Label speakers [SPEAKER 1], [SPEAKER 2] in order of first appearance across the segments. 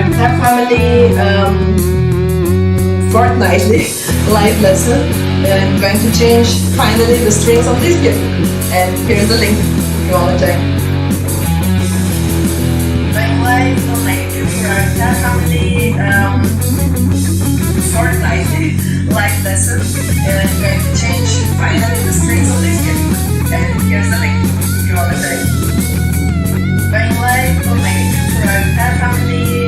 [SPEAKER 1] our guitar family fortnightly live lesson. I'm going to change finally the strings of this guitar, and here's the link if you want to check. Going live on my guitar family fortnightly live lesson, and I'm going to change finally the strings of this guitar, and here's the link if you want to check. Going live on my guitar family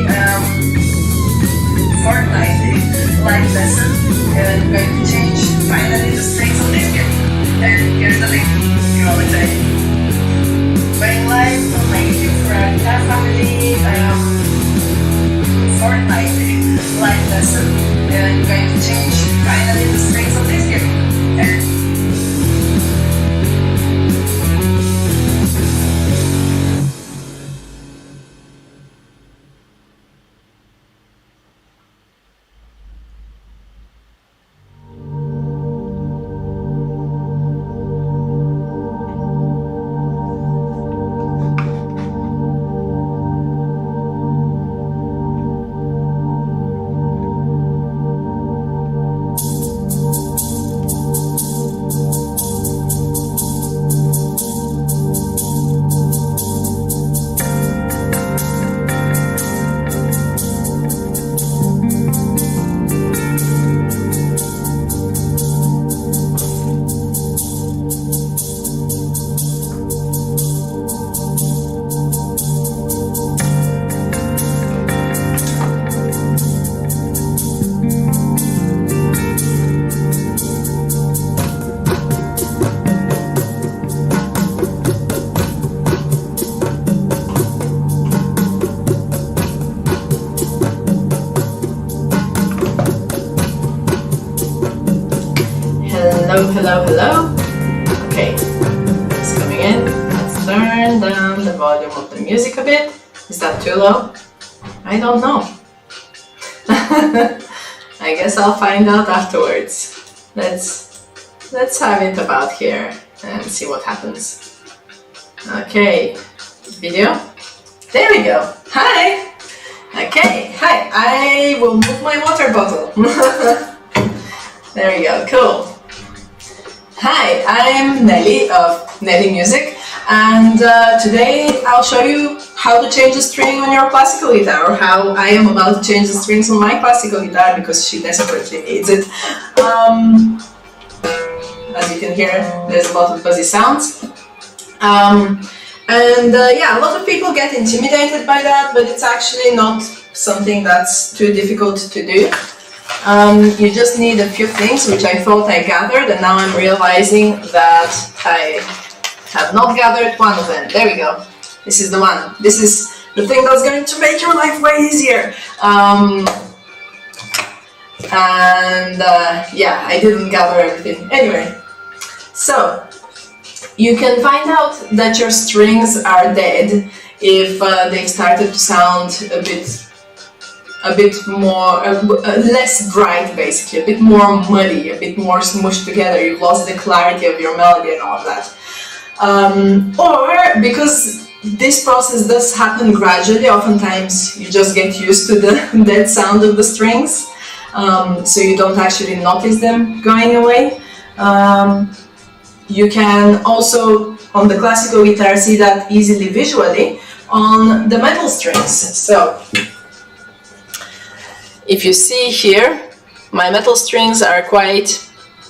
[SPEAKER 1] fortnightly live lesson, and I'm going to change finally the strings of this guitar, and here's the link if you want to check. Going live on my guitar family fortnightly live lesson, and I'm going to change finally the strings of this guitar, and hello. Okay, it's coming in. Let's turn down the volume of the music a bit. Is that too low? I don't know. I guess I'll find out afterwards. Let's have it about here and see what happens. Okay, video. There we go. Hi. Okay, hi. I will move my water bottle. There we go. Cool. Hi, I'm Nelly of Nelly Music, and today I'll show you how to change the string on your classical guitar, or how I am about to change the strings on my classical guitar because she desperately needs it. As you can hear, there's a lot of fuzzy sounds. Yeah, a lot of people get intimidated by that, but it's actually not something that's too difficult to do. You just need a few things which I thought I gathered, and now I'm realizing that I have not gathered one of them. There we go. This is the one. This is the thing that's going to make your life way easier. Yeah, I didn't gather everything. Anyway, so you can find out that your strings are dead if they started to sound a bit more, less bright basically, a bit more muddy, a bit more smushed together. You've lost the clarity of your melody and all of that. Or because this process does happen gradually, oftentimes you just get used to the dead sound of the strings, so you don't actually notice them going away. You can also, on the classical guitar, see that easily visually on the metal strings. So if you see here, my metal strings are quite,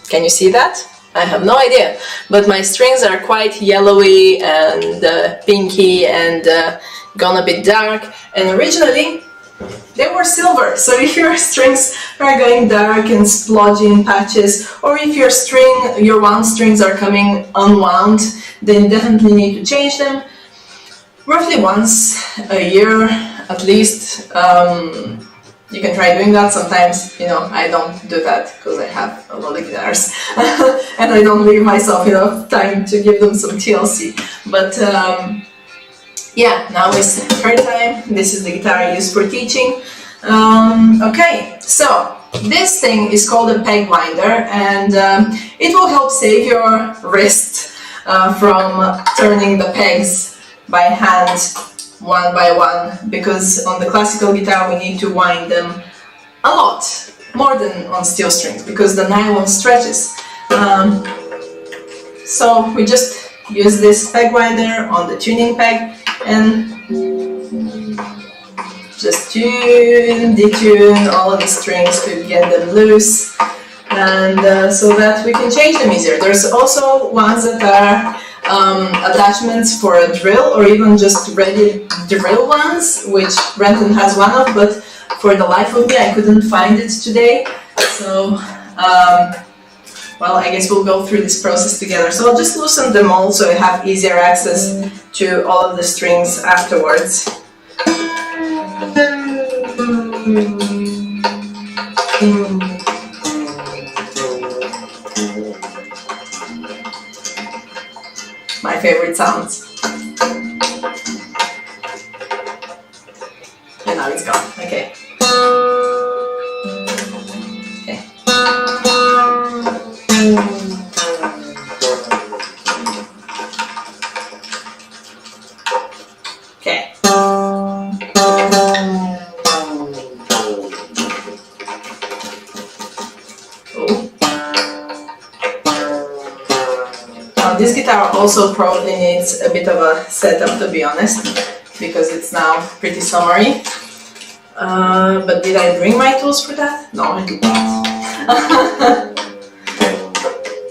[SPEAKER 1] can you see that? I have no idea, but my strings are quite yellowy and pinky and gone a bit dark, and originally they were silver. So if your strings are going dark and splodgy in patches, or if your wound strings are coming unwound, then definitely need to change them roughly once a year at least. You can try doing that. Sometimes, I don't do that because I have a lot of guitars and I don't leave myself enough time to give them some TLC. But yeah, now is third time. This is the guitar I use for teaching. Okay, so this thing is called a peg winder, and it will help save your wrist from turning the pegs by hand one by one, because on the classical guitar we need to wind them a lot, more than on steel strings, because the nylon stretches. So we just use this peg winder on the tuning peg and just tune, detune all of the strings to get them loose, and so that we can change them easier. There's also ones that are attachments for a drill, or even just ready drill ones, which Brenton has one of, but for the life of me I couldn't find it today. So well, I guess we'll go through this process together. So I'll just loosen them all so I have easier access to all of the strings afterwards. My favorite sounds. And now it's gone. Okay. Okay. This guitar also probably needs a bit of a setup, to be honest, because it's now pretty summery. But did I bring my tools for that? No, I did not.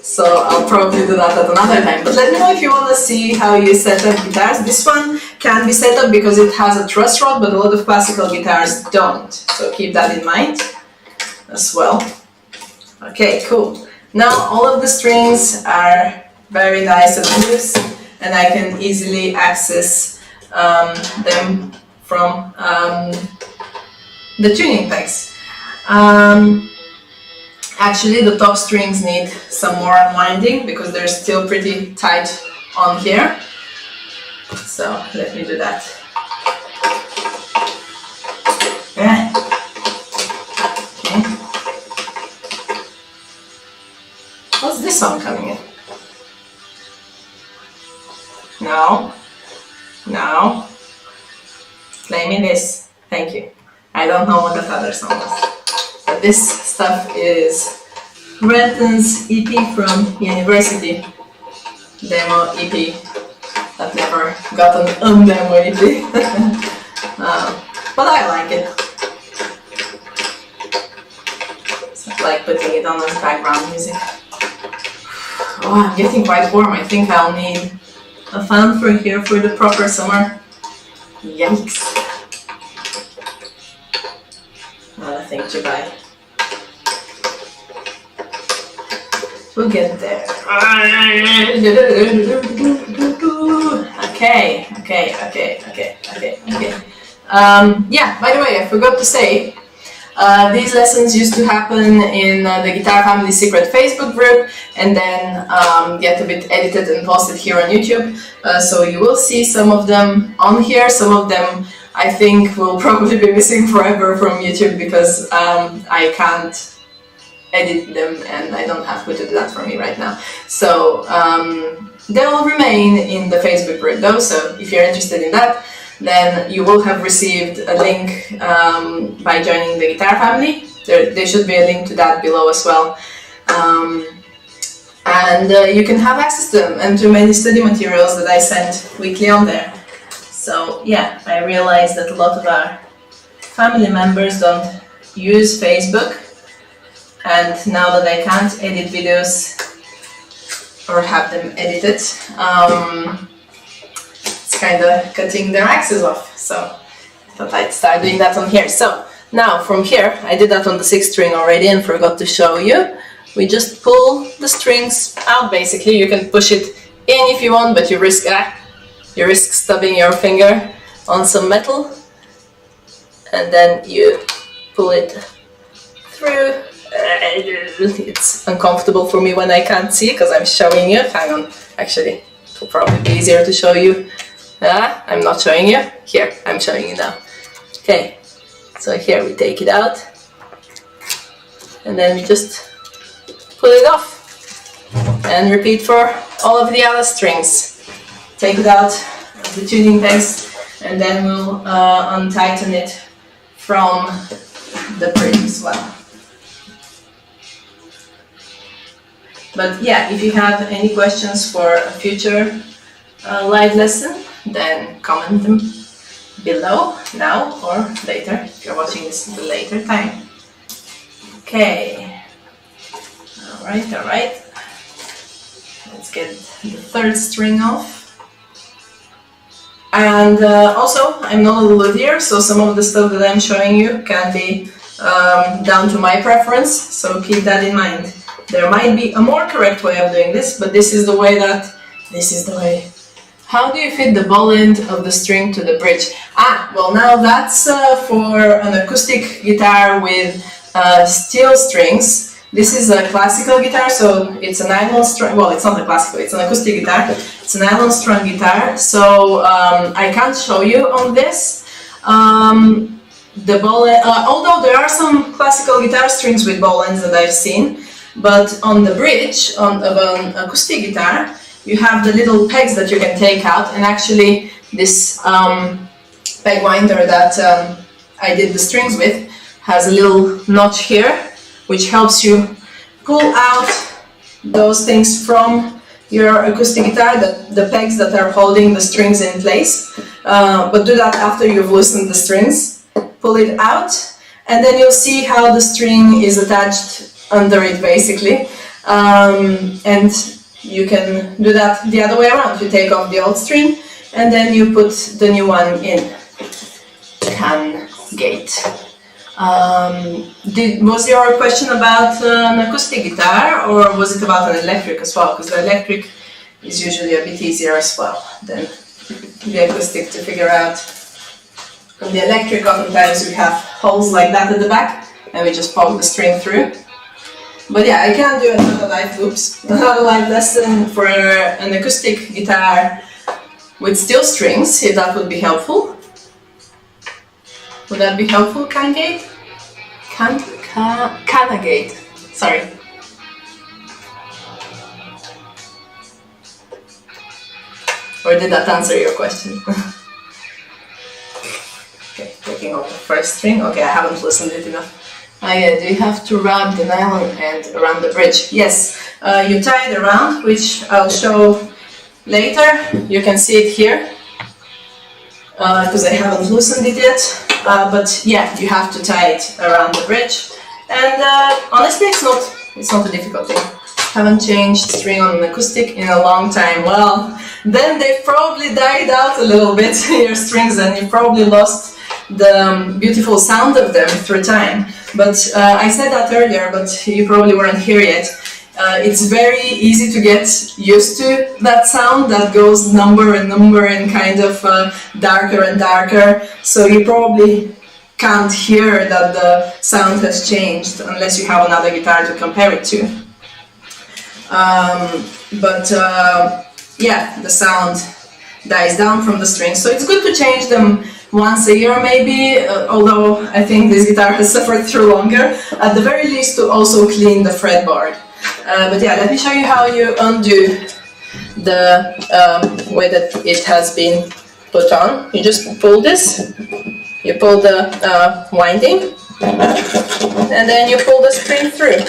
[SPEAKER 1] So I'll probably do that at another time. But let me know if you want to see how you set up guitars. This one can be set up because it has a truss rod, but a lot of classical guitars don't. So keep that in mind as well. Okay, cool. Now all of the strings are very nice and loose, and I can easily access them from the tuning pegs. Actually, the top strings need some more unwinding because they're still pretty tight on here. So let me do that. Okay. What's this one coming in? No, no. Play me this. Thank you. I don't know what that other song was. But this stuff is Brenton's EP from university. Demo EP. That never got an undemo EP. But I like it. It's like putting it on as background music. Oh, I'm getting quite warm. I think I'll need a fan for here for the proper summer. Yikes. Not a thing to buy. We'll get there. Okay. Yeah, by the way, I forgot to say, these lessons used to happen in the Guitar Family Secret Facebook group, and then get a bit edited and posted here on YouTube. So you will see some of them on here. Some of them I think will probably be missing forever from YouTube because I can't edit them and I don't have who to do that for me right now. So they will remain in the Facebook group though, so if you're interested in that, then you will have received a link by joining the Guitar Family. There should be a link to that below as well. And you can have access to them and to many study materials that I send weekly on there. So yeah, I realize that a lot of our family members don't use Facebook, and now that I can't edit videos or have them edited, it's kind of cutting their access off. So I thought I'd start doing that on here. So now from here, I did that on the 6th string already and forgot to show you. We just pull the strings out basically. You can push it in if you want, but you risk stubbing your finger on some metal, and then you pull it through. It's uncomfortable for me when I can't see because I'm showing you. Hang on, actually, it will probably be easier to show you. I'm not showing you. Here, I'm showing you now. Okay, so here we take it out, and then we just pull it off, and repeat for all of the other strings. Take it out of the tuning pegs, and then we'll untighten it from the bridge as well. But yeah, if you have any questions for a future live lesson, then comment them below now or later if you're watching this at a later time. Okay, alright, let's get the third string off. And also, I'm not a luthier, so some of the stuff that I'm showing you can be down to my preference, so keep that in mind. There might be a more correct way of doing this, but this is the way. How do you fit the ball end of the string to the bridge? Well, now that's for an acoustic guitar with steel strings. This is a classical guitar, so it's a nylon strung. Well, it's not a classical, it's an acoustic guitar. It's a nylon strung guitar, so I can't show you on this. The ball end, although there are some classical guitar strings with ball ends that I've seen, but on the bridge of an acoustic guitar, you have the little pegs that you can take out, and actually this peg winder that I did the strings with has a little notch here, which helps you pull out those things from your acoustic guitar, the pegs that are holding the strings in place. But do that after you've loosened the strings. Pull it out, and then you'll see how the string is attached under it, basically. And you can do that the other way around. You take off the old string, and then you put the new one in. Can gate. Was your question about an acoustic guitar, or was it about an electric as well? Because the electric is usually a bit easier as well than the acoustic to figure out. On the electric, oftentimes we have holes like that at the back, and we just poke the string through. But yeah, I can do another live lesson for an acoustic guitar with steel strings, if that would be helpful. Would that be helpful, Cangate? Canagate. Sorry. Or did that answer your question? Okay, taking off the first string. Okay, I haven't listened it enough. Yeah, do you have to wrap the nylon end around the bridge? Yes, you tie it around, which I'll show later. You can see it here, because I haven't loosened it yet. But yeah, you have to tie it around the bridge. And honestly, it's not a difficult thing. Haven't changed string on an acoustic in a long time. Well, then they've probably died out a little bit, your strings, and you probably lost the beautiful sound of them through time. But I said that earlier, but you probably weren't here yet. It's very easy to get used to that sound that goes number and number and kind of darker and darker. So you probably can't hear that the sound has changed unless you have another guitar to compare it to. Yeah, the sound dies down from the strings. So it's good to change them once a year maybe, although I think this guitar has suffered through longer. At the very least, to also clean the fretboard. But yeah, let me show you how you undo the way that it has been put on. You just pull this, you pull the winding, and then you pull the string through.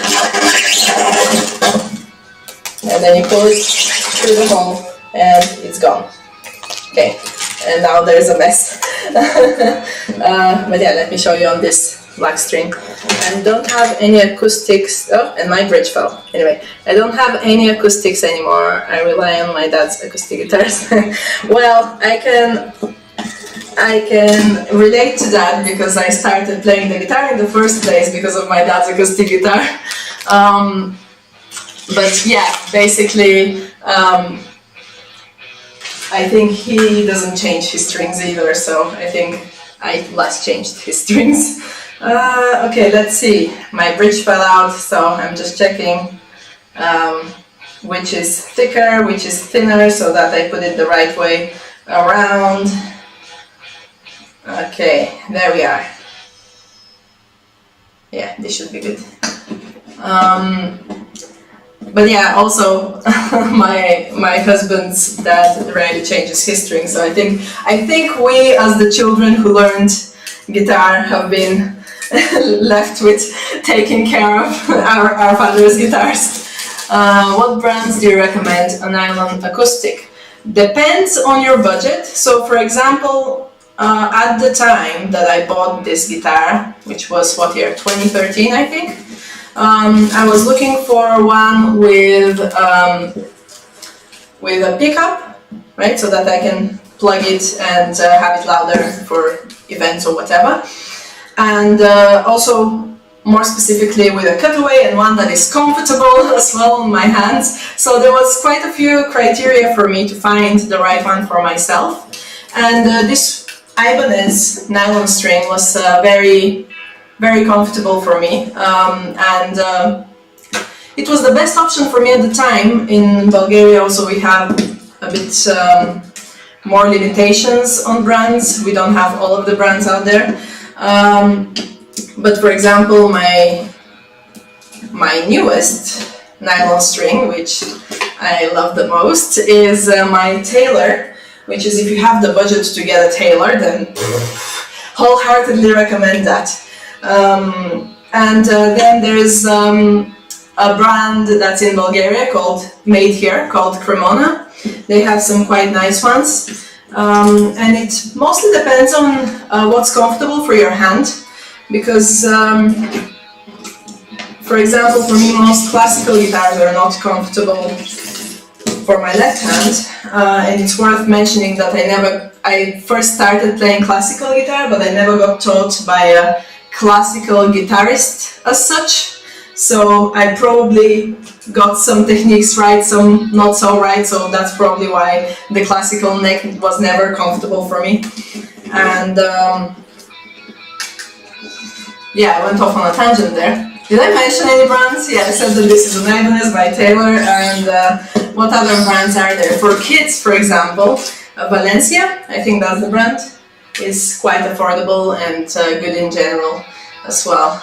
[SPEAKER 1] And then you pull it through the hole, and it's gone. Okay, and now there's a mess. But yeah, let me show you on this black string. I don't have any acoustics. Oh, and my bridge fell. Anyway, I don't have any acoustics anymore. I rely on my dad's acoustic guitars. Well, I can relate to that because I started playing the guitar in the first place because of my dad's acoustic guitar. But yeah, basically, I think he doesn't change his strings either, so I think I last changed his strings. Okay, let's see. My bridge fell out, so I'm just checking which is thicker, which is thinner, so that I put it the right way around. Okay, there we are. Yeah, this should be good. But yeah, also my husband's dad rarely changes his strings, so I think we as the children who learned guitar have been left with taking care of our father's guitars. What brands do you recommend a nylon acoustic? Depends on your budget. So for example, at the time that I bought this guitar, which was what year, 2013 I think, I was looking for one with a pickup, right, so that I can plug it and have it louder for events or whatever, and also more specifically with a cutaway and one that is comfortable as well on my hands. So there was quite a few criteria for me to find the right one for myself, and this Ibanez nylon string was very comfortable for me, and it was the best option for me at the time. In Bulgaria also we have a bit more limitations on brands. We don't have all of the brands out there, but for example my newest nylon string, which I love the most, is my Taylor, which is, if you have the budget to get a Taylor, then wholeheartedly recommend that. And then there's a brand that's in Bulgaria made here called Cremona. They have some quite nice ones, and it mostly depends on what's comfortable for your hand, because for example, for me, most classical guitars are not comfortable for my left hand, and it's worth mentioning that I first started playing classical guitar, but I never got taught by a classical guitarist as such, so I probably got some techniques right, some not so right, so that's probably why the classical neck was never comfortable for me. And yeah, I went off on a tangent there. Did I mention any brands? Yeah, I said that this is an Ibanez by Taylor, and what other brands are there? For kids, for example, Valencia, I think that's the brand, is quite affordable and good in general as well.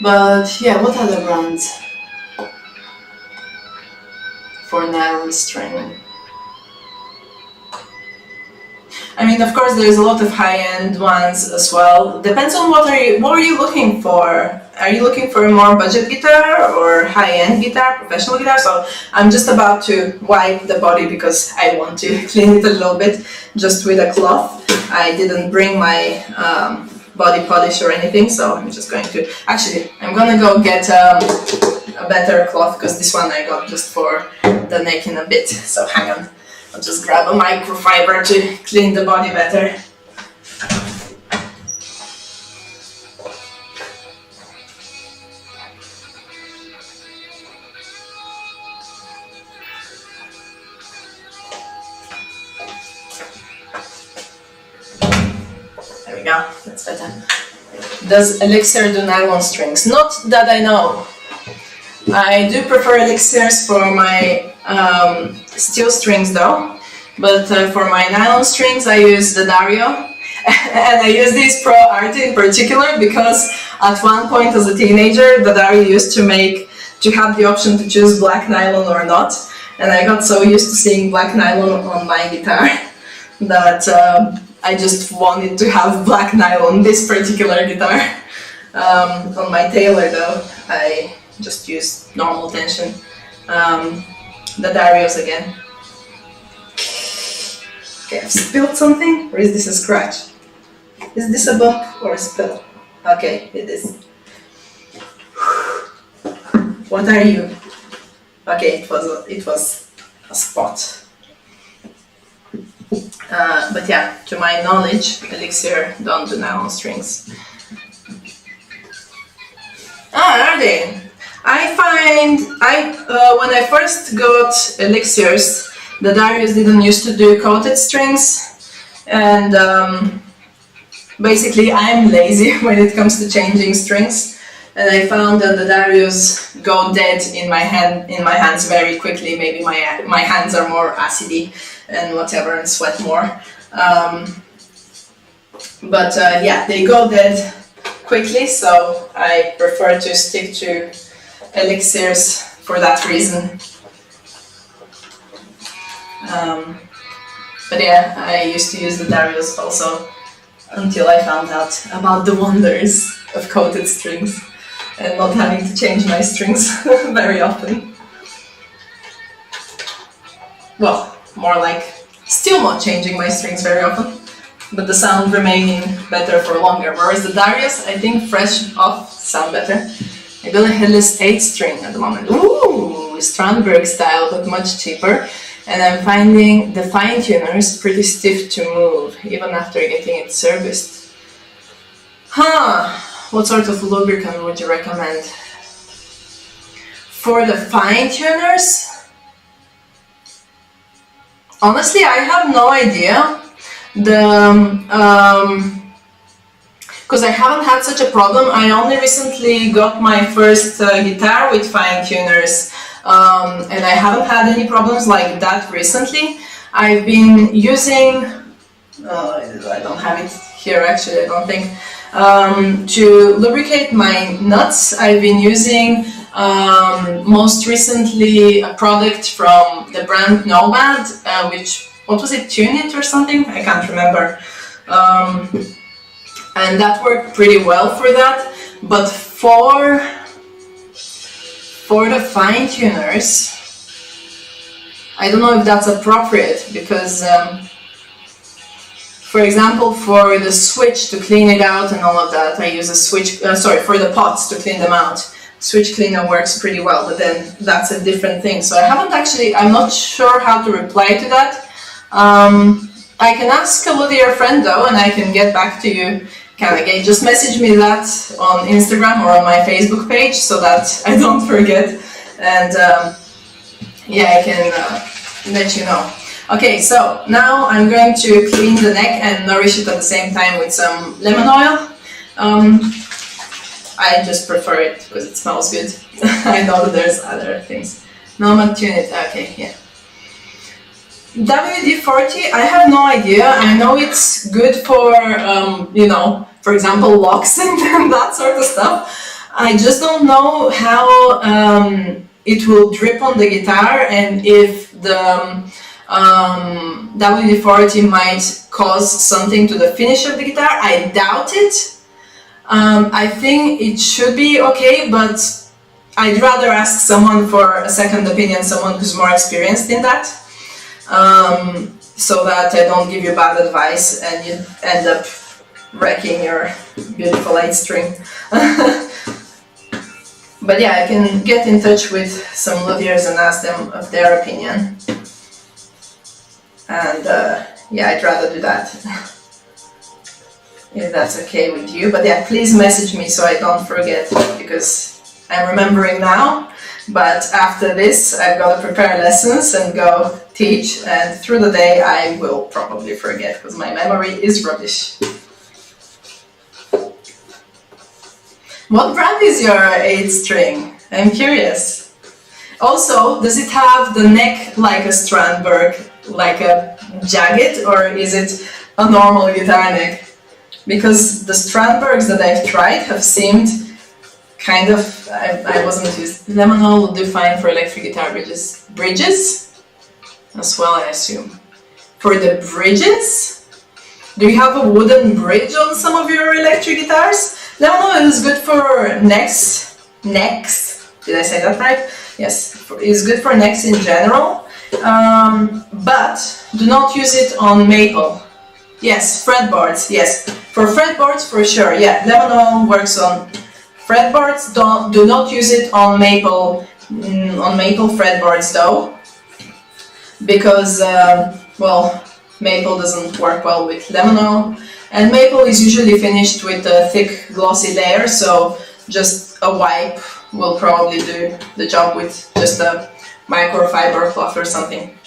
[SPEAKER 1] But yeah, what other brands for nylon string? I mean, of course, there's a lot of high-end ones as well. Depends on what are you looking for. Are you looking for a more budget guitar or high-end guitar, professional guitar? So I'm just about to wipe the body because I want to clean it a little bit just with a cloth. I didn't bring my body polish or anything, so I'm just going to... Actually, I'm gonna go get a better cloth, because this one I got just for the neck in a bit. So hang on. I'll just grab a microfiber to clean the body better. There we go, that's better. Does Elixir do nylon strings? Not that I know. I do prefer Elixirs for my steel strings though, but for my nylon strings I use the Dario, and I use these Pro Arti in particular because at one point as a teenager the Dario used to have the option to choose black nylon or not, and I got so used to seeing black nylon on my guitar that I just wanted to have black nylon on this particular guitar. On my Taylor though, I just use normal tension. The Darios again. Okay, I've spilled something, or is this a scratch? Is this a bump or a spill? Okay, it is. What are you? Okay, it was a spot. But yeah, to my knowledge, Elixir don't do nylon strings. Ah, are they? I find, when I first got Elixirs, the Darios didn't used to do coated strings, and basically I'm lazy when it comes to changing strings, and I found that the Darios go dead in my hands very quickly. Maybe my hands are more acidy and whatever, and sweat more. But yeah, they go dead quickly, so I prefer to stick to elixirs for that reason. But yeah, I used to use the Darius also until I found out about the wonders of coated strings and not having to change my strings very often. Well, more like still not changing my strings very often, but the sound remaining better for longer. Whereas the Darius, I think fresh off sound better. I got a headless 8-string at the moment. Ooh, Strandberg style, but much cheaper. And I'm finding the fine tuners pretty stiff to move, even after getting it serviced. What sort of lubricant would you recommend? For the fine tuners? Honestly, I have no idea. Because I haven't had such a problem. I only recently got my first guitar with fine tuners. And I haven't had any problems like that recently. I've been using, I don't have it here actually, I don't think, to lubricate my nuts. I've been using most recently a product from the brand Nomad, which, what was it, Tune It or something? I can't remember. And that worked pretty well for that, but for the fine tuners, I don't know if that's appropriate because, for example, for the switch to clean it out and all of that, I use a switch, for the pots to clean them out. Switch cleaner works pretty well, but then that's a different thing. So I haven't actually, I'm not sure how to reply to that. I can ask a luthier friend though, and I can get back to you. Again, just message me that on Instagram or on my Facebook page so that I don't forget, and yeah, I can let you know. Okay, so now I'm going to clean the neck and nourish it at the same time with some lemon oil. I just prefer it because it smells good. I know that there's other things. Nomad Tune It, okay, yeah. WD-40, I have no idea. I know it's good for, you know, for example, locks and that sort of stuff. I just don't know how it will drip on the guitar and if the WD-40 might cause something to the finish of the guitar. I doubt it. I think it should be okay, but I'd rather ask someone for a second opinion, someone who's more experienced in that. So that I don't give you bad advice and you end up wrecking your beautiful 8-string. But yeah, I can get in touch with some luthiers and ask them of their opinion. And yeah, I'd rather do that. If that's okay with you. But yeah, please message me so I don't forget, because I'm remembering now. But after this, I've got to prepare lessons and go teach, and through the day I will probably forget because my memory is rubbish. What brand is your 8-string? I'm curious. Also, does it have the neck like a Strandberg, like a jagged, or is it a normal guitar neck? Because the Strandbergs that I've tried have seemed kind of, I wasn't used. Lemon oil will do fine for electric guitar bridges. Bridges? As well, I assume. For the bridges? Do you have a wooden bridge on some of your electric guitars? Lemon oil is good for necks. Necks? Did I say that right? Yes, it's good for necks in general. But do not use it on maple. Yes, fretboards, yes. For fretboards, for sure, yeah. Lemon oil works on fretboards. Do not use it on maple fretboards though, because well, maple doesn't work well with lemon oil, and maple is usually finished with a thick glossy layer, so just a wipe will probably do the job with just a microfiber cloth or something.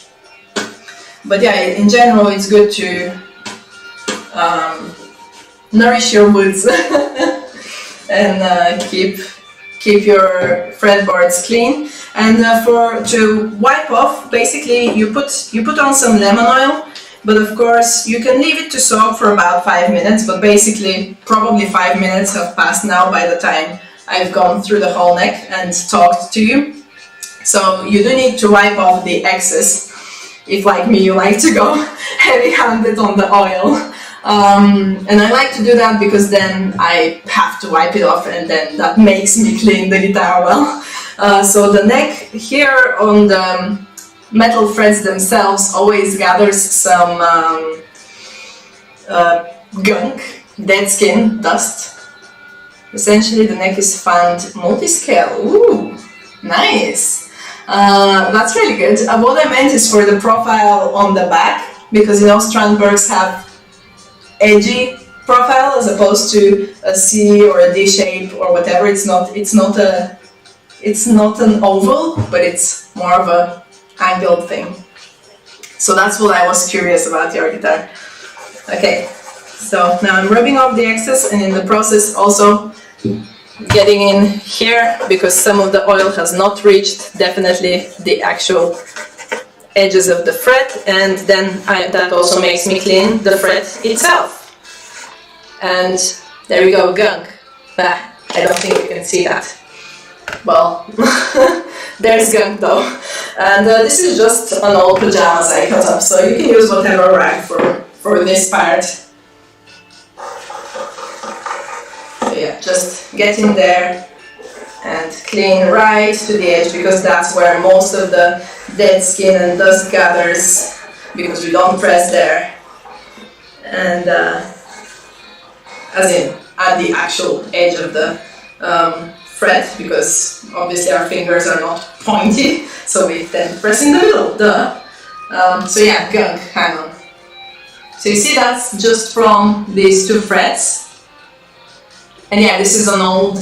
[SPEAKER 1] But yeah, in general, it's good to nourish your woods and keep your fretboards clean. And to wipe off, basically you put on some lemon oil, but of course you can leave it to soak for about 5 minutes, but basically probably 5 minutes have passed now by the time I've gone through the whole neck and talked to you. So you do need to wipe off the excess if, like me, you like to go heavy-handed on the oil. And I like to do that because then I have to wipe it off, and then that makes me clean the guitar well. So the neck here on the metal frets themselves always gathers some gunk, dead skin, dust. Essentially the neck is found multi-scale. Ooh, nice! That's really good. What I meant is for the profile on the back, because you know Strandbergs have edgy profile as opposed to a C or a D shape or whatever. It's not an oval, but it's more of a angled thing. So that's what I was curious about your guitar. Okay, so now I'm rubbing off the excess, and in the process also getting in here, because some of the oil has not reached definitely the actual edges of the fret, and then that also makes me clean the fret itself. And there we go, gunk. I don't think you can see that. Well, there's gunk though. And this is just an old pajamas I cut up, so you can use whatever rag for this part. So yeah, just get in there and clean right to the edge, because that's where most of the dead skin and dust gathers, because we don't press there. And as in at the actual edge of the fret, because obviously our fingers are not pointy, so we then press in the middle, duh. So yeah, gunk, hang on. So you see that's just from these two frets. And yeah, this is an old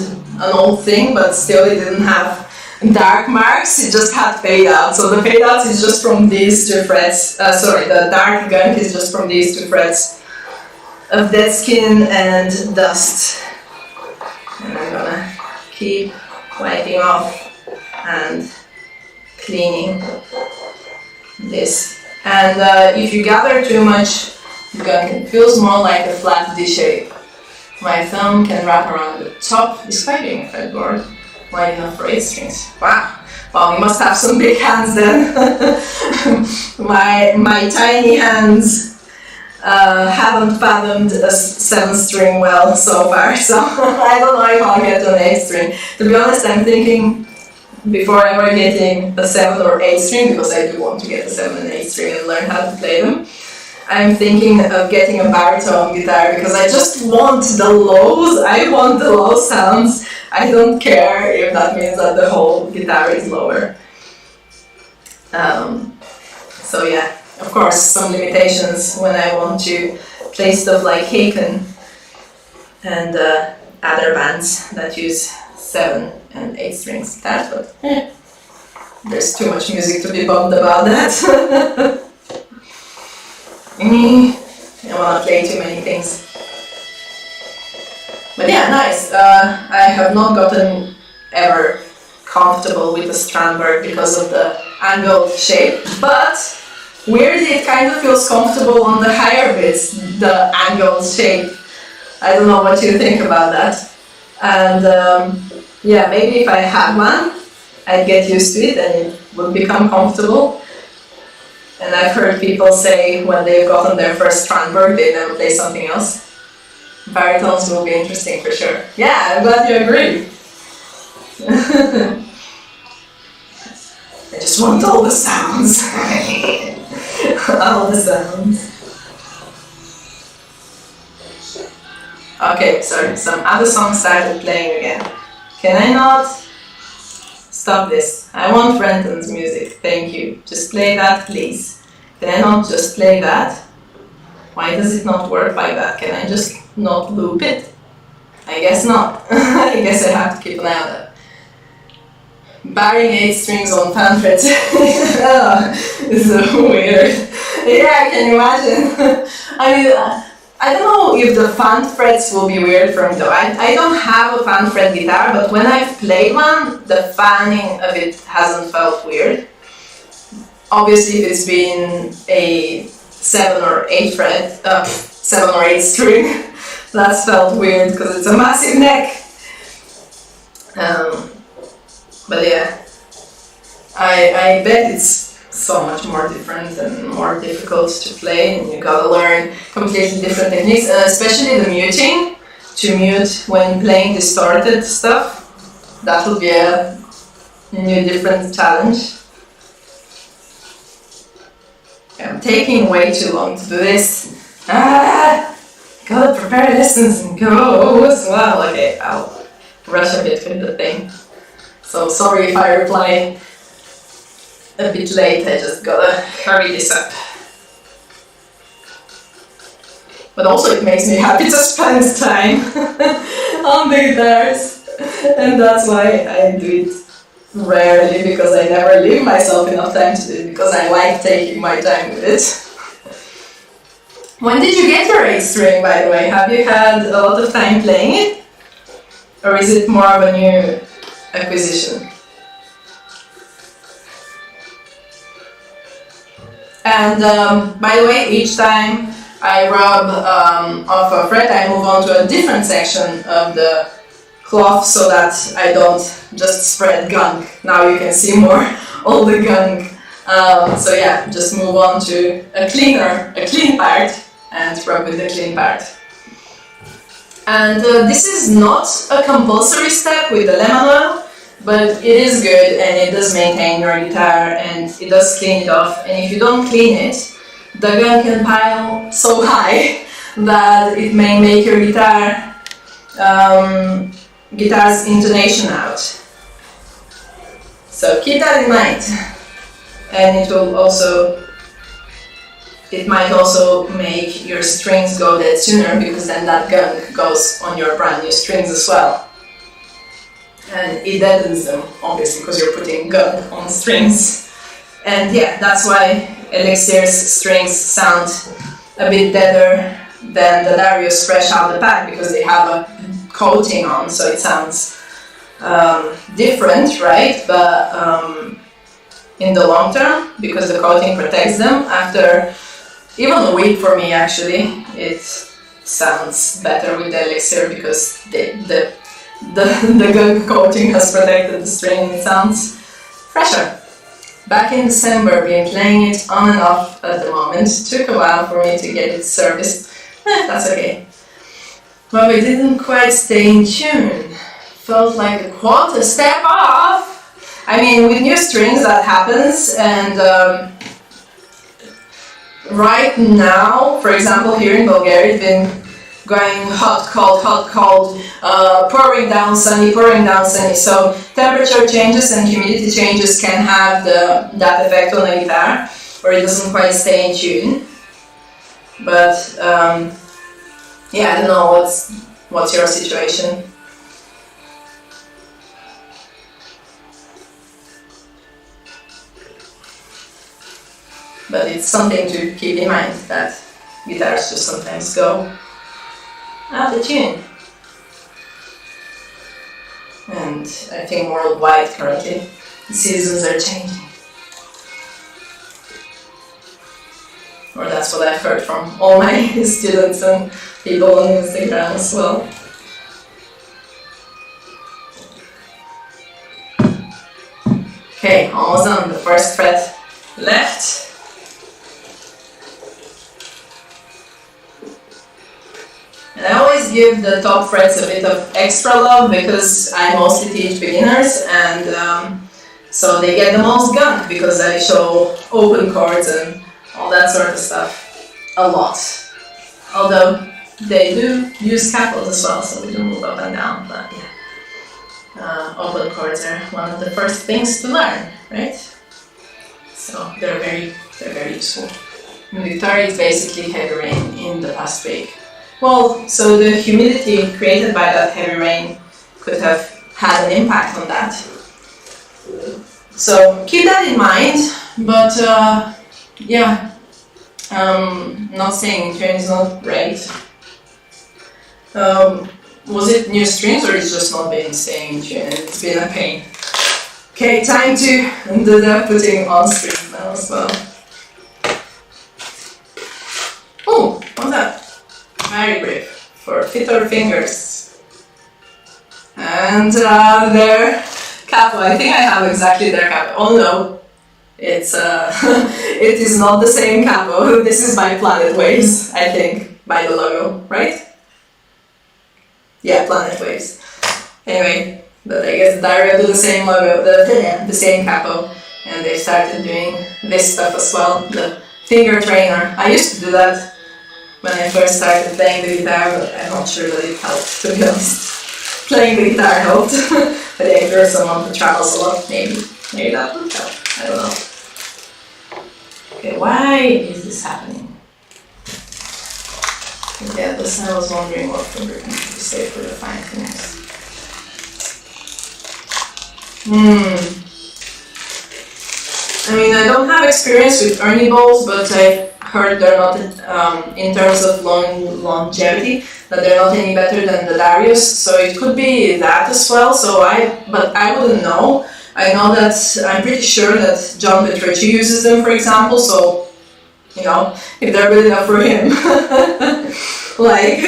[SPEAKER 1] thing, but still it didn't have dark marks, it just had fade out. So the fade out is just from these two frets, the dark gunk is just from these two frets of dead skin and dust. And I'm gonna keep wiping off and cleaning this. And if you gather too much gunk, it feels more like a flat D shape. My thumb can wrap around the top despite being a fretboard wide enough for 8 strings. Wow, you must have some big hands then. my tiny hands haven't fathomed a 7-string well so far, so I don't know if I'll get to an 8-string. To be honest, I'm thinking before ever getting a 7 or 8 string, because I do want to get a 7 and 8 string and learn how to play them, I'm thinking of getting a baritone guitar, because I just want the lows. I want the low sounds. I don't care if that means that the whole guitar is lower. So yeah, of course, some limitations when I want to play stuff like Haken and other bands that use 7 and 8 strings guitars, but there's too much music to be bummed about that. I want to play too many things. But yeah, nice. I have not gotten ever comfortable with the Strandberg because of the angled shape, but weirdly it kind of feels comfortable on the higher bits, the angled shape. I don't know what you think about that. And yeah, maybe if I had one, I'd get used to it and it would become comfortable. And I've heard people say when they've gotten their first Strandberg, they never play something else. Baritones will be interesting for sure. Yeah, I'm glad you agree. I just want all the sounds. All the sounds. Okay, sorry, some other songs started playing again. Can I not? Stop this. I want Renton's music. Thank you. Just play that, please. Can I not just play that? Why does it not work like that? Can I just not loop it? I guess not. I guess I have to keep an eye on that. Barring 8 strings on fan frets. This is so weird. Yeah, can you imagine? I mean, I don't know if the fan frets will be weird for me though. I don't have a fan fret guitar, but when I've played one, the fanning of it hasn't felt weird. Obviously, if it's been a 7 or 8 fret, 7 or 8 string. That felt weird because it's a massive neck. But yeah, I bet it's so much more different and more difficult to play, and you gotta learn completely different techniques, especially the muting, to mute when playing distorted stuff. That would be a new different challenge. I'm taking way too long to do this. Gotta prepare lessons and go as well. Okay, I'll rush a bit with the thing. So sorry if I reply a bit late, I just gotta hurry this up. But also it makes me happy to spend time on the guitars, and that's why I do it rarely, because I never leave myself enough time to do it, because I like taking my time with it. When did you get your 8 string, by the way? Have you had a lot of time playing it? Or is it more of a new acquisition? And by the way, each time I rub off a fret, I move on to a different section of the cloth so that I don't just spread gunk. Now you can see more all the gunk. So yeah, just move on to a clean part, and rub with the clean part. And this is not a compulsory step with the lemon oil, but it is good, and it does maintain your guitar, and it does clean it off. And if you don't clean it, the gunk can pile so high that it may make your guitar's intonation out. So keep that in mind. And it might also make your strings go dead sooner, because then that gunk goes on your brand new strings as well. And it deadens them, obviously, because you're putting gunk on strings. And yeah, that's why Elixir's strings sound a bit deader than the Darius fresh out the pack, because they have a coating on, so it sounds different, right? But in the long term, because the coating protects them, after even a week for me actually, it sounds better with the Elixir, because the gunk coating has protected the string, and it sounds fresher. Back in December, been playing it on and off at the moment. Took a while for me to get it serviced. That's okay. But we didn't quite stay in tune. Felt like a quarter step off. I mean, with new strings that happens, and right now, for example, here in Bulgaria, it's been going hot, cold, pouring down, sunny. So temperature changes and humidity changes can have that effect on the guitar, or it doesn't quite stay in tune. But yeah, I don't know what's your situation. But it's something to keep in mind, that guitars just sometimes go out of tune. And I think worldwide currently, the seasons are changing. Or that's what I've heard from all my students and people on Instagram as well. Okay, almost done. The first fret left. And I always give the top frets a bit of extra love, because I mostly teach beginners, and so they get the most gunk, because I show open chords and all that sort of stuff a lot. Although they do use capitals as well, so we do move up and down, but yeah. Open chords are one of the first things to learn, right? So they're very useful. And the guitar is basically heavy rain in the past week. Well, so the humidity created by that heavy rain could have had an impact on that. So keep that in mind, but yeah, not staying in tune is not great. Was it new strings, or it's just not been staying in tune? It's been a pain. Okay, time to do the putting on strings now as well. fit our fingers. And their capo, I think I have exactly their capo. Oh no, it's it is not the same capo. This is by Planet Waves, I think, by the logo, right? Yeah, Planet Waves. Anyway, but I guess Dario do the same logo, the same capo, and they started doing this stuff as well, the finger trainer. I used to do that when I first started playing the guitar, but I'm not sure that it helped, to be honest. Playing the guitar helped, but if you're someone who travels a lot, maybe that would help, I don't know. Okay, why is this happening? Yeah, this I was wondering what finger can be saved for the fine fingers. I mean, I don't have experience with Ernie balls, but I heard they're not, in terms of longevity, that they're not any better than the Darius, so it could be that as well, but I wouldn't know. I know that, I'm pretty sure that John Petrucci uses them, for example, so, you know, if they're good enough for him, like,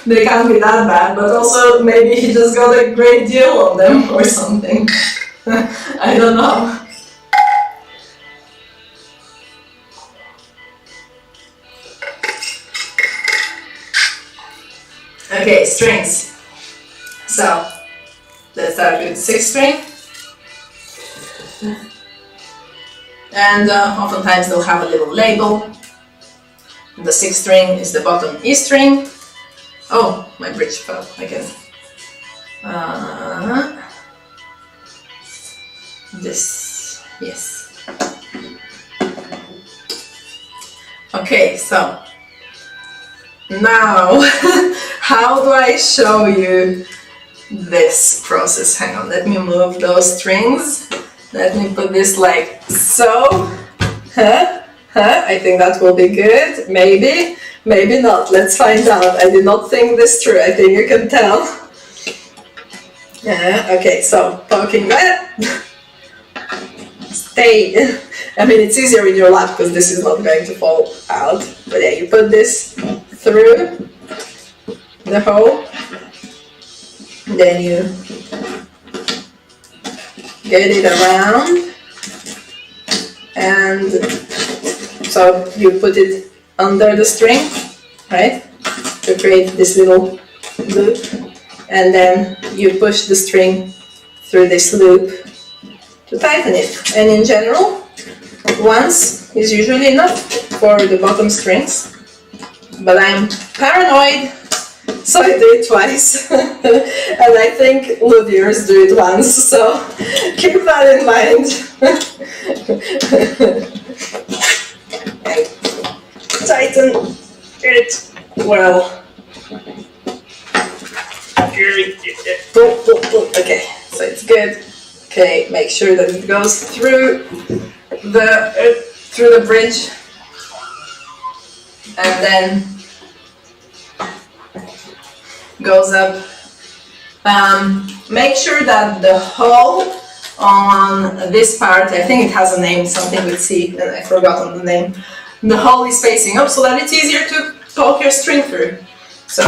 [SPEAKER 1] they can't be that bad, but also maybe he just got a great deal on them or something. I don't know. Okay, strings. So, let's start with 6th string. And oftentimes they'll have a little label. The 6th string is the bottom E string. Oh, my bridge fell again. This, yes. Okay, so now how do I show you this process? Hang on, let me move those strings. Let me put this like so. I think that will be good. Maybe, maybe not. Let's find out. I did not think this through. I think you can tell. Okay, so poking that. Stay. I mean, it's easier in your lap because this is not going to fall out. But yeah, you put this through the hole. Then you get it around. And so you put it under the string, right? To create this little loop. And then you push the string through this loop to tighten it. And in general, once is usually enough for the bottom strings. But I'm paranoid, so I do it twice. And I think luthiers do it once, so keep that in mind. And tighten it well. Okay, so it's good. Okay, make sure that it goes through the bridge, and then goes up. Make sure that the hole on this part, I think it has a name, something with C, and I forgot the name. The hole is facing up so that it's easier to poke your string through. So,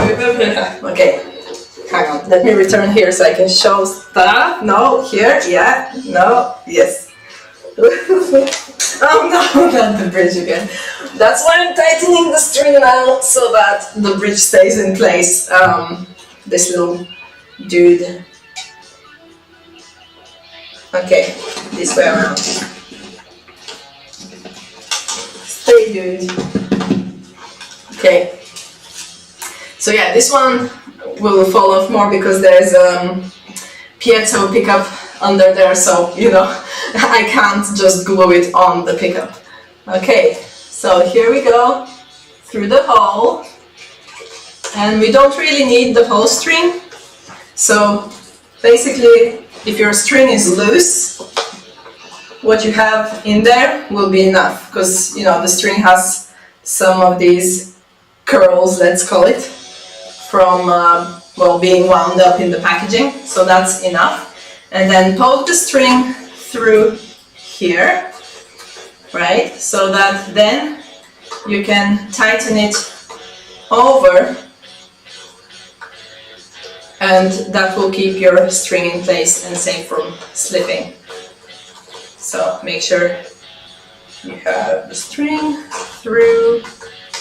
[SPEAKER 1] okay. Hang on, let me return here so I can show stuff. No, here, yeah, no, yes. Oh no, not the bridge again. That's why I'm tightening the string now, so that the bridge stays in place. This little dude. Okay, this way around. Stay dude. Okay. So yeah, this one will fall off more because there's piezo pickup under there, so you know I can't just glue it on the pickup. Okay, so here we go through the hole, and we don't really need the whole string. So basically, if your string is loose, what you have in there will be enough, because you know the string has some of these curls, let's call it, from well, being wound up in the packaging, so that's enough. And then poke the string through here, right, so that then you can tighten it over and that will keep your string in place and safe from slipping. So make sure you have the string through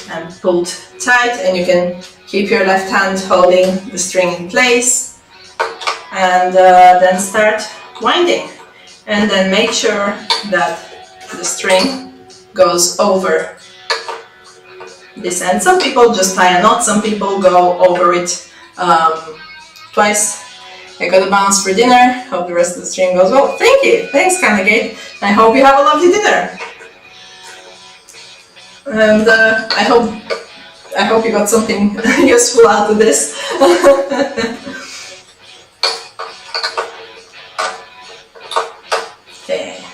[SPEAKER 1] and pulled tight, and you can keep your left hand holding the string in place, and then start winding. And then make sure that the string goes over this end. Some people just tie a knot, some people go over it twice. I got a bounce for dinner. Hope the rest of the stream goes well. Thank you. Thanks, Kanagate. I hope you have a lovely dinner. And I hope you got something useful out of this. Okay.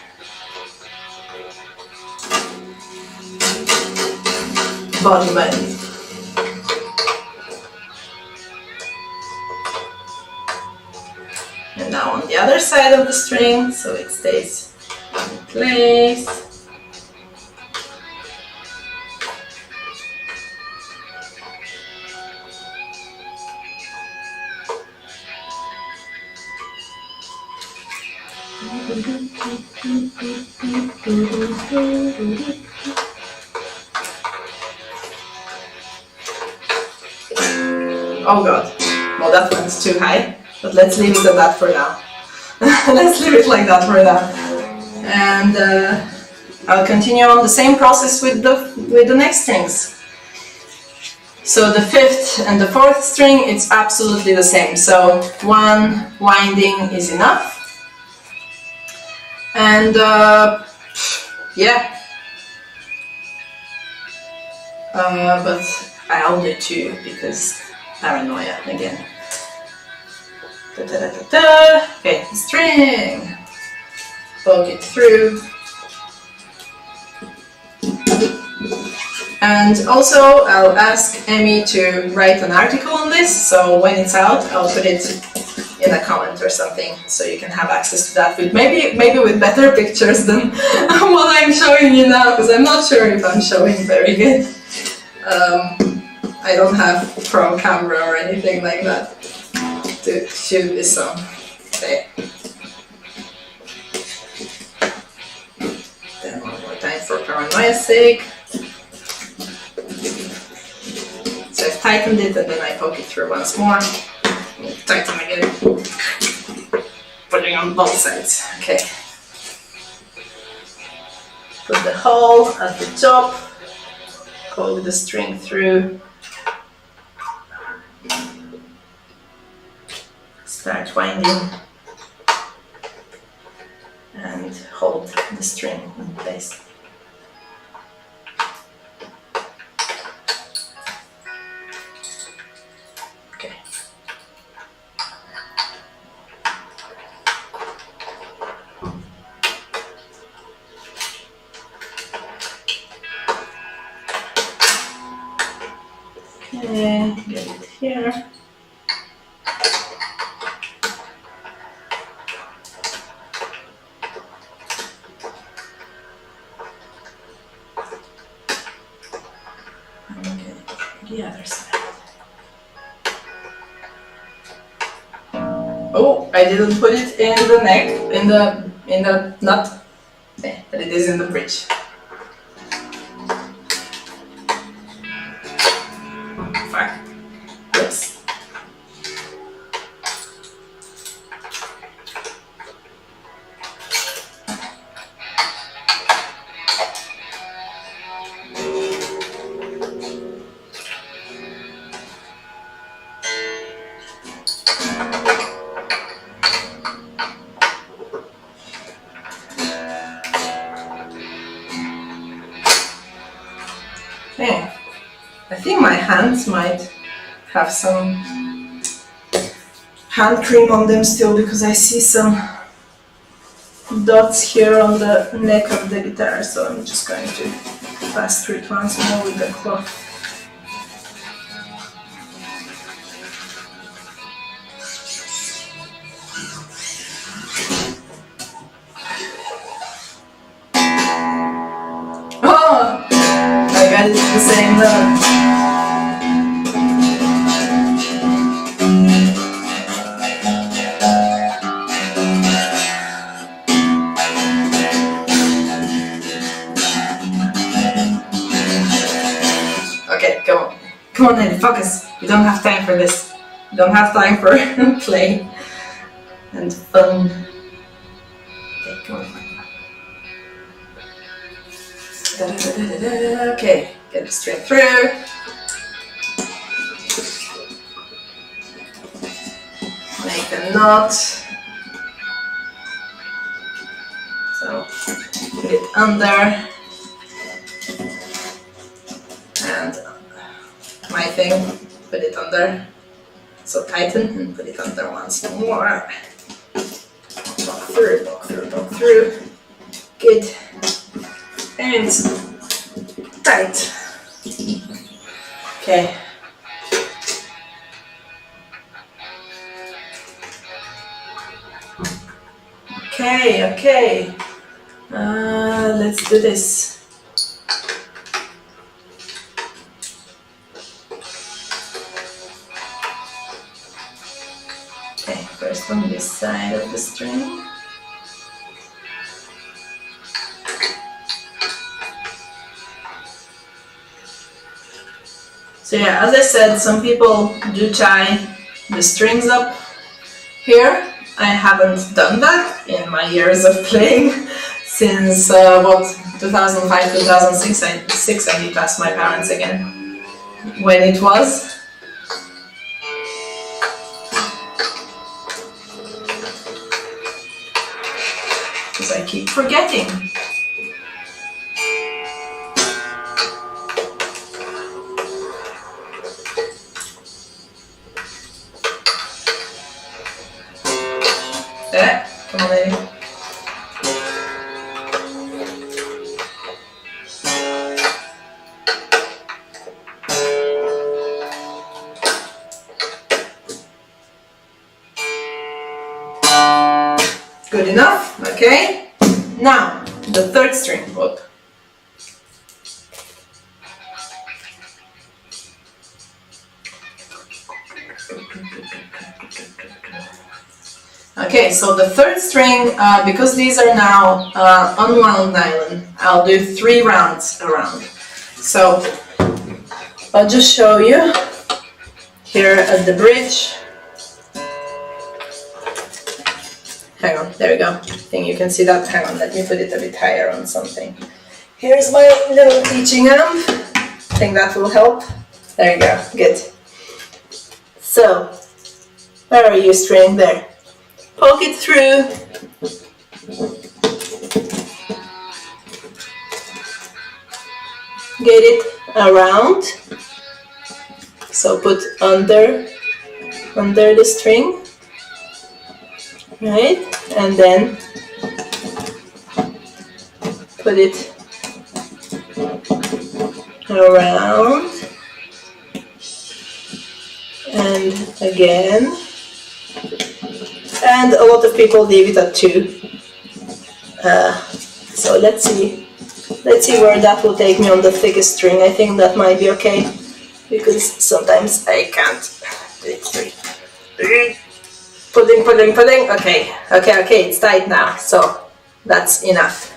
[SPEAKER 1] Bottom end. And now on the other side of the string, so it stays in place. Oh god, well that one's too high, but let's leave it at that for now. Let's leave it like that for now. And I'll continue on the same process with the next strings. So the 5th and the 4th string, it's absolutely the same. So one winding is enough. And yeah. But I'll do 2 because paranoia again. Da, da, da, da, da. Okay, string. Poke it through. And also, I'll ask Emmy to write an article on this, so when it's out, I'll put it in a comment or something, so you can have access to that with maybe with better pictures than what I'm showing you now, because I'm not sure if I'm showing very good. I don't have pro camera or anything like that to shoot this on. Okay. Then one more time for paranoia's sake. So I've tightened it and then I poke it through once more. Tighten again. Putting on both sides. Okay. Put the hole at the top. Poke the string through. Start winding. And hold the string in place. Okay. Okay, get it here. The other side. Oh, I didn't put it in the neck, in the nut, but it is in the bridge. Fuck. Whoops. Okay, I think my hands might have some hand cream on them still because I see some dots here on the neck of the guitar, so I'm just going to pass through it once more with the cloth. Oh! I got it the same note. on, Ellie, focus. You don't have time for this. You don't have time for play and fun. Okay, come on. Okay, get it straight through. Make a knot. So put it under. And my thing, put it under. So tighten and put it under once more. Walk through, walk through, walk through. Good. And tight. Okay. Okay. Let's do this. Okay, first on this side of the string. So yeah, as I said, some people do tie the strings up here. I haven't done that in my years of playing since 2005, 2006. I need to ask my parents again when it was. Because I keep forgetting. Come on, baby. Good enough, okay? Now, the third string. Whoop. Okay, so the third string, because these are now unwound nylon, I'll do 3 rounds around. So I'll just show you here at the bridge. Hang on, there we go. I think you can see that. Hang on, let me put it a bit higher on something. Here's my little teaching amp. I think that will help. There you go, good. So, where are you, string? There. Poke it through. Get it around. So put under the string, right? And then put it around and again. And a lot of people leave it at 2. So let's see where that will take me on the thickest string. I think that might be okay, because sometimes I can't do it 3. Pulling. Okay, it's tight now, so that's enough.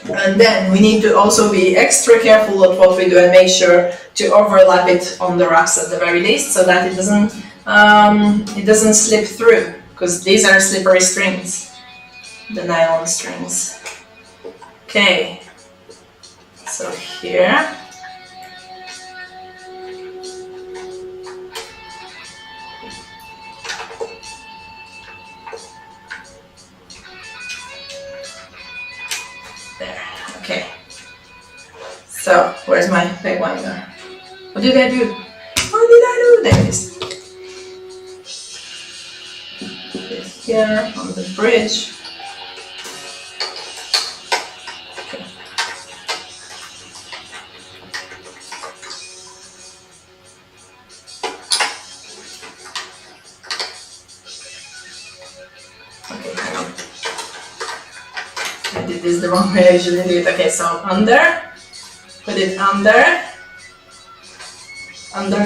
[SPEAKER 1] And then we need to also be extra careful of what we do and make sure to overlap it on the wraps at the very least, so that it doesn't slip through, because these are slippery strings, the nylon strings. Okay, so here. There, okay. So, where's my big one go? What did I do? There it is. Here on the bridge. Okay. Okay, hang on. I did this the wrong way I usually do it. Okay, so under, put it under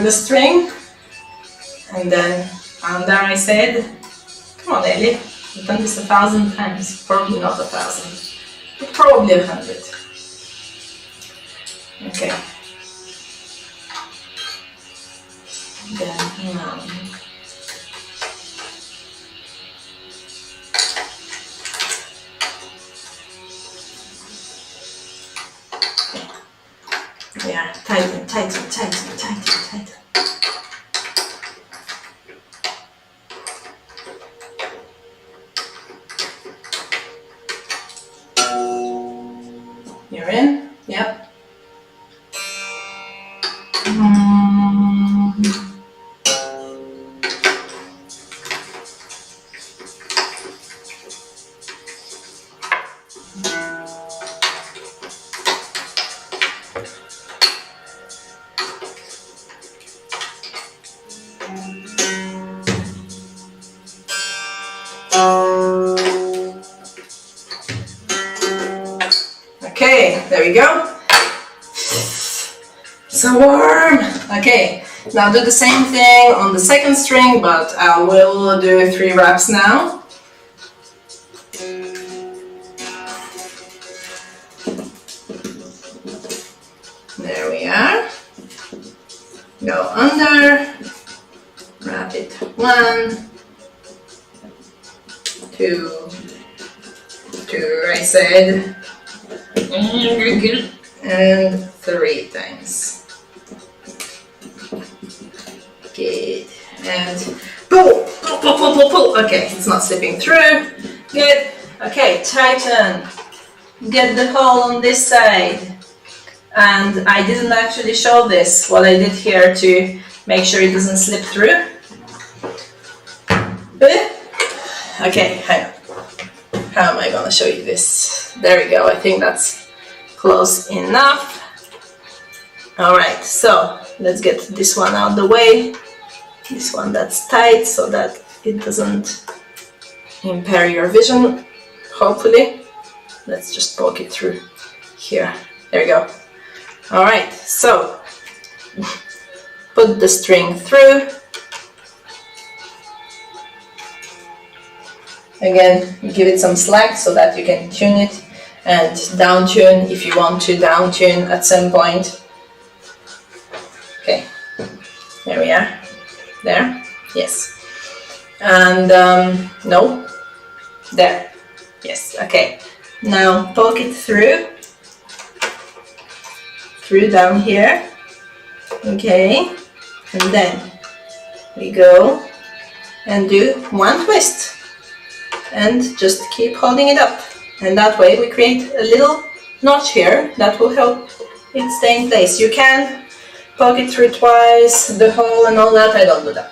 [SPEAKER 1] the string, and then under, I said. Come on, Ellie, I've done this 1,000 times. Probably not 1,000, but probably 100. Okay. then around. Yeah, tighten, tighten, tighten, tighten, tighten. You're in? Yep. Okay, there we go. So warm. Okay, now do the same thing on the second string, but I will do 3 wraps now. There we are. Go under, wrap it 1, 2, I said, and 3 times. Good. And pull, pull, pull, pull, pull, pull. Okay, it's not slipping through. Good. Okay, tighten. Get the hole on this side. And I didn't actually show this, what I did here to make sure it doesn't slip through. Okay, hang on. How am I gonna show you this? There we go, I think that's close enough. Alright, so let's get this one out of the way. This one that's tight so that it doesn't impair your vision, hopefully. Let's just poke it through here. There we go. Alright, so put the string through. Again, give it some slack so that you can tune it and down tune if you want to down tune at some point. Okay, there we are. There, yes. And no, there, yes. Okay, now poke it through down here. Okay, and then we go and do 1 twist and just keep holding it up, and that way we create a little notch here that will help it stay in place. You can poke it through twice, the hole and all that. I don't do that,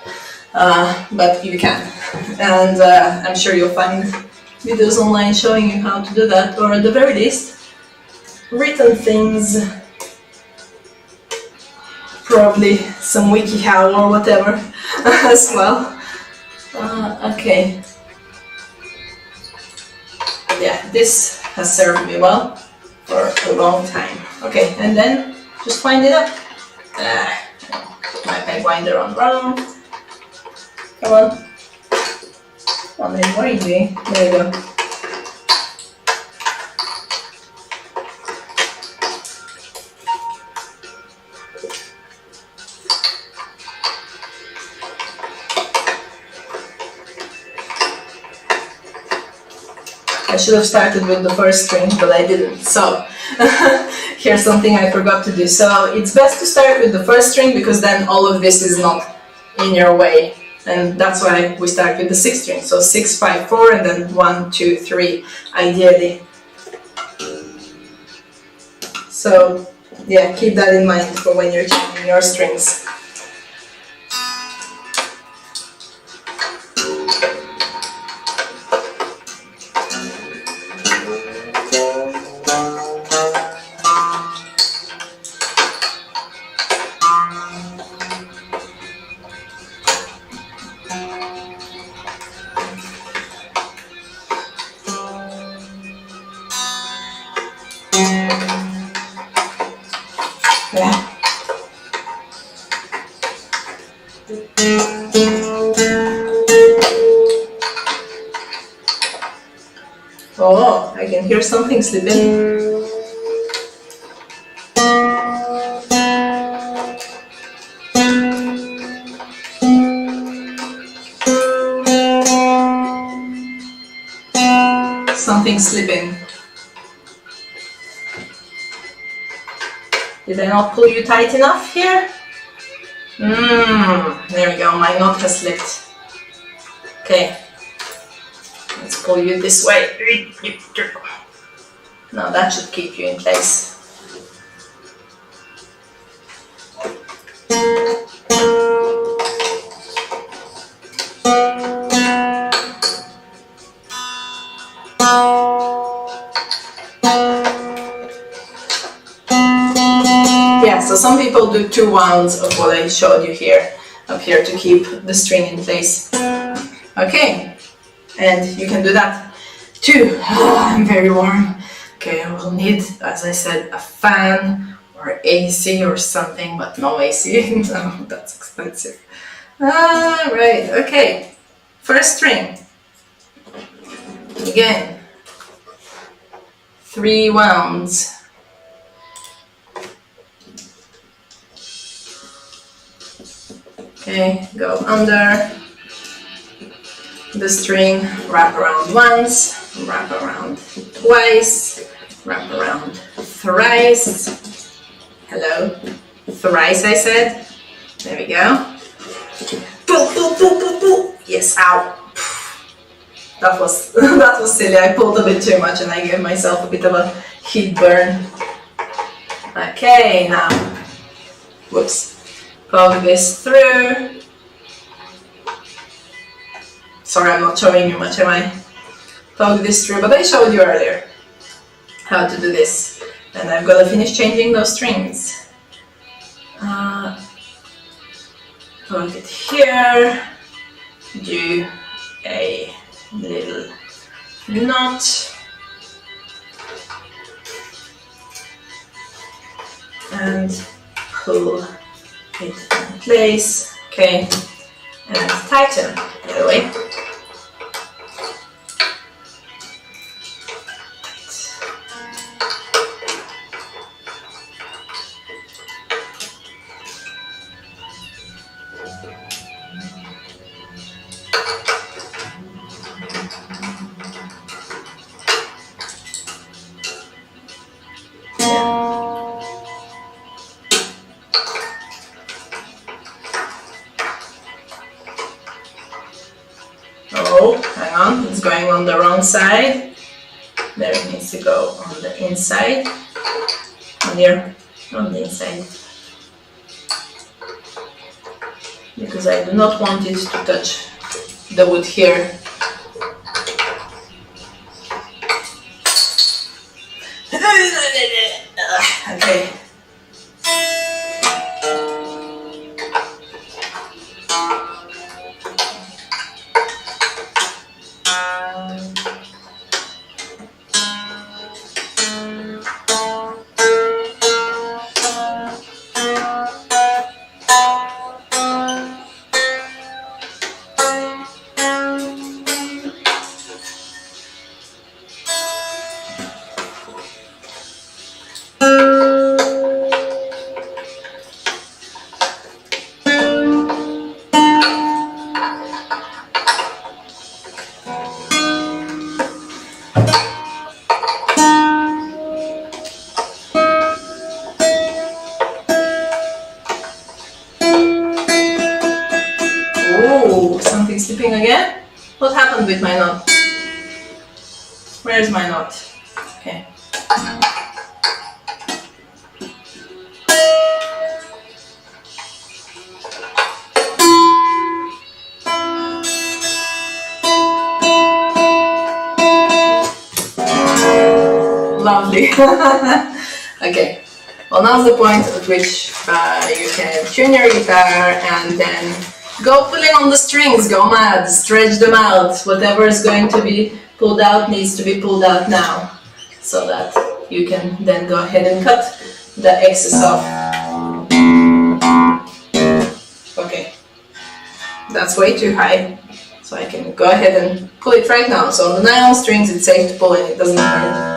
[SPEAKER 1] but you can, and I'm sure you'll find videos online showing you how to do that, or at the very least written things, probably some WikiHow or whatever as well. Okay, yeah, this has served me well for a long time. Okay, and then just wind it up. My peg winder on wrong. Come on. Come on, what are you doing? There you go. I should have started with the first string, but I didn't. So here's something I forgot to do. So it's best to start with the first string because then all of this is not in your way. And that's why we start with the 6th string. So 6, 5, 4, and then 1, 2, 3, ideally. So yeah, keep that in mind for when you're changing your strings. Yeah. Oh, I can hear something slipping. something slipping. Did I not pull you tight enough here? There we go, my knot has slipped. Okay, let's pull you this way. Now that should keep you in place. Yeah, so some people do 2 rounds of what I showed you here, up here, to keep the string in place. Okay, and you can do that too. I'm very warm. Okay, I will need, as I said, a fan or AC or something, but no AC. No, that's expensive. Right, okay. First string. Again, 3 rounds. Okay, go under the string, wrap around once, wrap around twice, wrap around thrice. Hello, thrice I said. There we go. Pull, pull, pull, pull, pull. Yes, ow. That was that was silly. I pulled a bit too much and I gave myself a bit of a heat burn. Okay, now, whoops. Poke this through. Sorry, I'm not showing you much, am I? Poke this through, but I showed you earlier how to do this. And I've got to finish changing those strings. Poke it here. Do a little knot. And pull it in place, okay, and tighten the other way. Oh, hang on, it's going on the wrong side. There, it needs to go on the inside. On the inside. Because I do not want it to touch the wood here. Okay. Something slipping again? What happened with my knot? Where's my knot? Okay. Lovely. Okay. Well, now's the point at which you can tune your guitar and then go pulling on the strings, go mad, stretch them out. Whatever is going to be pulled out needs to be pulled out now, so that you can then go ahead and cut the excess off. Okay, that's way too high, so I can go ahead and pull it right now. So on the nylon strings it's safe to pull and it doesn't hurt.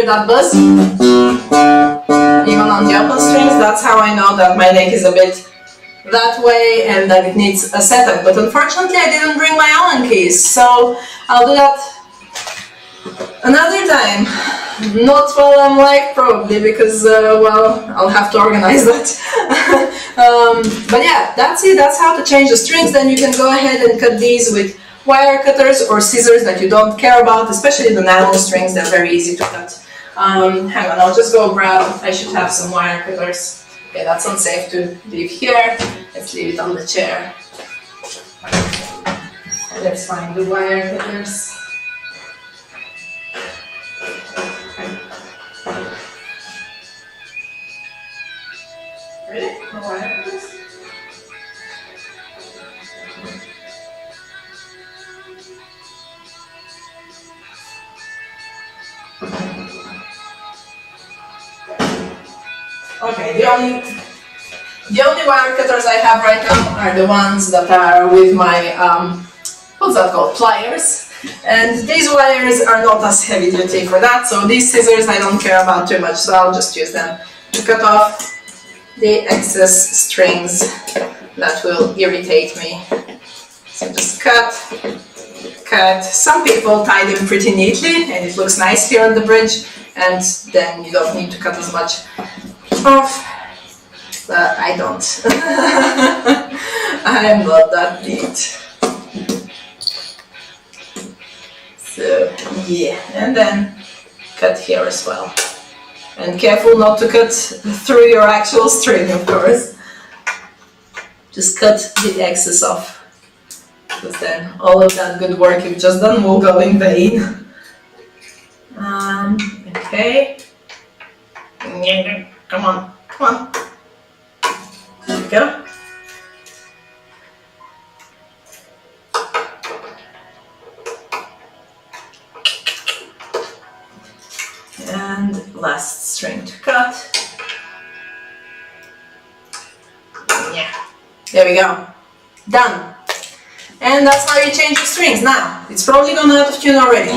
[SPEAKER 1] hear that buzz? Even on the open strings, that's how I know that my neck is a bit that way and that it needs a setup. But unfortunately I didn't bring my Allen keys, so I'll do that another time. Not while I'm live, probably, because well, I'll have to organize that. But yeah, that's it. That's how to change the strings. Then you can go ahead and cut these with wire cutters or scissors that you don't care about, especially the nylon strings. They're very easy to cut. Hang on, I'll just go grab, I should have some wire cutters. Okay, that's unsafe to leave here. Let's leave it on the chair. Let's find the wire cutters. Really? No wire cutters? Okay, the only wire cutters I have right now are the ones that are with my, what's that called, pliers. And these wires are not as heavy duty for that, so these scissors I don't care about too much, so I'll just use them to cut off the excess strings that will irritate me. So just cut. Some people tie them pretty neatly and it looks nice here on the bridge, and then you don't need to cut as much off, but I don't. I'm not that neat. So yeah, and then cut here as well. And careful not to cut through your actual string, of course. Just cut the excess off, because then all of that good work you've just done will go in vain. Okay. Come on. There we go. And last string to cut. Yeah. There we go. Done. And that's how you change the strings. Now, it's probably gone out of tune already.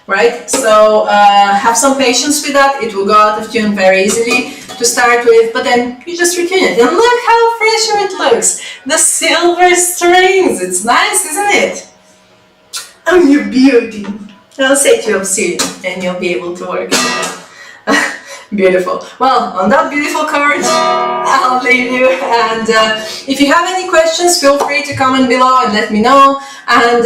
[SPEAKER 1] Right? So have some patience with that. It will go out of tune very easily to start with, but then you just retune it. And look how fresher it looks. The silver strings. It's nice, isn't it? Oh, you beauty. I'll set you up soon and you'll be able to work it. Beautiful. Well, on that beautiful card, I'll leave you. And if you have any questions, feel free to comment below and let me know. And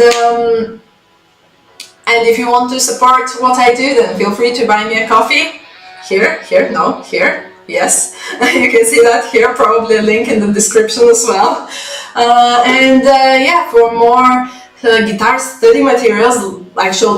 [SPEAKER 1] if you want to support what I do, then feel free to buy me a coffee. Here, yes. You can see that here, probably a link in the description as well. Yeah, for more guitar study materials, actual